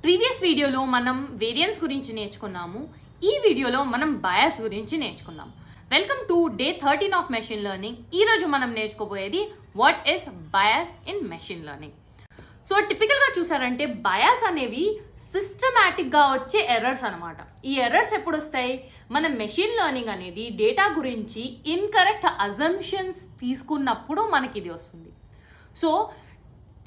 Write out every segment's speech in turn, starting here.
Previous వీడియోలో మనం variance గురించి నేర్చుకున్నాము. ఈ వీడియోలో మనం బయాస్ గురించి నేర్చుకున్నాం. Welcome to day 13 of machine learning. ఈరోజు మనం నేర్చుకోబోయేది what is bias in machine learning. So టిపికల్గా చూసారంటే బయాస్ అనేవి సిస్టమాటిక్గా వచ్చే ఎర్రర్స్ అనమాట. ఈ ఎర్రర్స్ ఎప్పుడు వస్తాయి? మన మెషిన్ లెర్నింగ్ అనేది డేటా గురించి ఇన్కరెక్ట్ అజంప్షన్స్ తీసుకున్నప్పుడు మనకి ఇది వస్తుంది. సో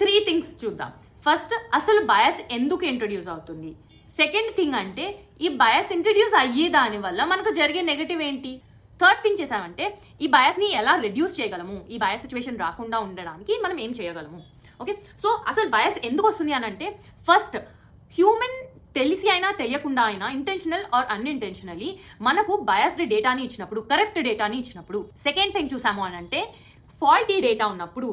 3 థింగ్స్ చూద్దాం. ఫస్ట్, అసలు బయాస్ ఎందుకు ఇంట్రడ్యూస్ అవుతుంది? సెకండ్ థింగ్ అంటే ఈ బయాస్ ఇంట్రడ్యూస్ అయ్యే దానివల్ల మనకు జరిగే నెగటివ్ ఏంటి? థర్డ్ థింగ్ చేసామంటే ఈ బయాస్ని ఎలా రెడ్యూస్ చేయగలము, ఈ బయాస్ సిచ్యువేషన్ రాకుండా ఉండడానికి మనం ఏం చేయగలము. ఓకే, సో అసలు బయాస్ ఎందుకు వస్తుంది అని అంటే, ఫస్ట్ హ్యూమన్ తెలిసి అయినా తెలియకుండా అయినా ఇంటెన్షనల్ ఆర్ అన్ఇంటెన్షనలీ మనకు బయాస్డ్ డేటాని ఇచ్చినప్పుడు, కరెక్ట్ డేటాని ఇచ్చినప్పుడు. సెకండ్ థింగ్ చూసాము అని అంటే ఫాల్టీ డేటా ఉన్నప్పుడు.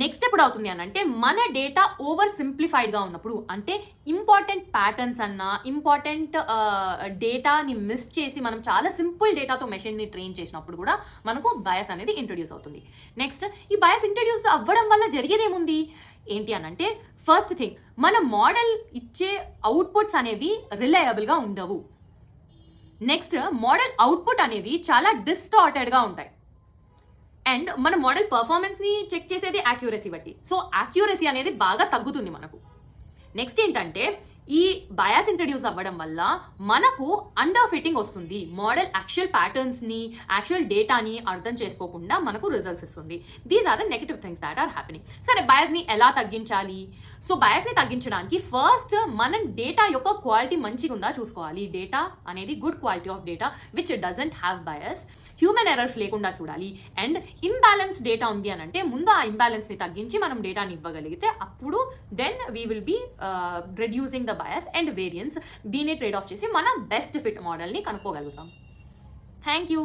నెక్స్ట్ ఎప్పుడు అవుతుంది అని అంటే మన డేటా ఓవర్ సింప్లిఫైడ్గా ఉన్నప్పుడు, అంటే ఇంపార్టెంట్ ప్యాటర్న్స్ అన్నా ఇంపార్టెంట్ డేటాని మిస్ చేసి మనం చాలా సింపుల్ డేటాతో మెషిన్ని ట్రైన్ చేసినప్పుడు కూడా మనకు బయాస్ అనేది ఇంట్రడ్యూస్ అవుతుంది. నెక్స్ట్, ఈ బయాస్ ఇంట్రడ్యూస్ అవ్వడం వల్ల జరిగేదేముంది ఏంటి అని అంటే, ఫస్ట్ థింగ్, మన మోడల్ ఇచ్చే అవుట్పుట్స్ అనేవి రిలయబుల్గా ఉండవు. నెక్స్ట్, మోడల్ అవుట్పుట్ అనేవి చాలా డిస్టార్టెడ్గా ఉంటాయి. అండ్ మన మోడల్ పర్ఫార్మెన్స్ని చెక్ చేసేది యాక్యురసీ బట్టి. సో యాక్యురసీ అనేది బాగా తగ్గుతుంది మనకు. నెక్స్ట్ ఏంటంటే, ఈ బయాస్ ఇంట్రడ్యూస్ అవ్వడం వల్ల మనకు అండర్ ఫిట్టింగ్ వస్తుంది. మోడల్ యాక్చువల్ ప్యాటర్న్స్ని, యాక్చువల్ డేటాని అర్థం చేసుకోకుండా మనకు రిజల్ట్స్ ఇస్తుంది. These are the negative things that are happening. సరే, బయాస్ని ఎలా తగ్గించాలి? సో బయాస్ని తగ్గించడానికి ఫస్ట్ మనం డేటా యొక్క క్వాలిటీ మంచిగా ఉందా చూసుకోవాలి. డేటా అనేది good quality of data which doesn't have bias, human errors లేకుండా చూడాలి. అండ్ ఇంబ్యాలెన్స్ డేటా ఉంది అని అంటే ముందు ఆ ఇంబ్యాలెన్స్ని తగ్గించి మనం డేటాని ఇవ్వగలిగితే అప్పుడు then we will be reducing the bias and variance. దీన్ని ట్రేడ్ ఆఫ్ చేసి మన బెస్ట్ ఫిట్ మోడల్ని కనుక్కోగలుగుతాం. Thank you.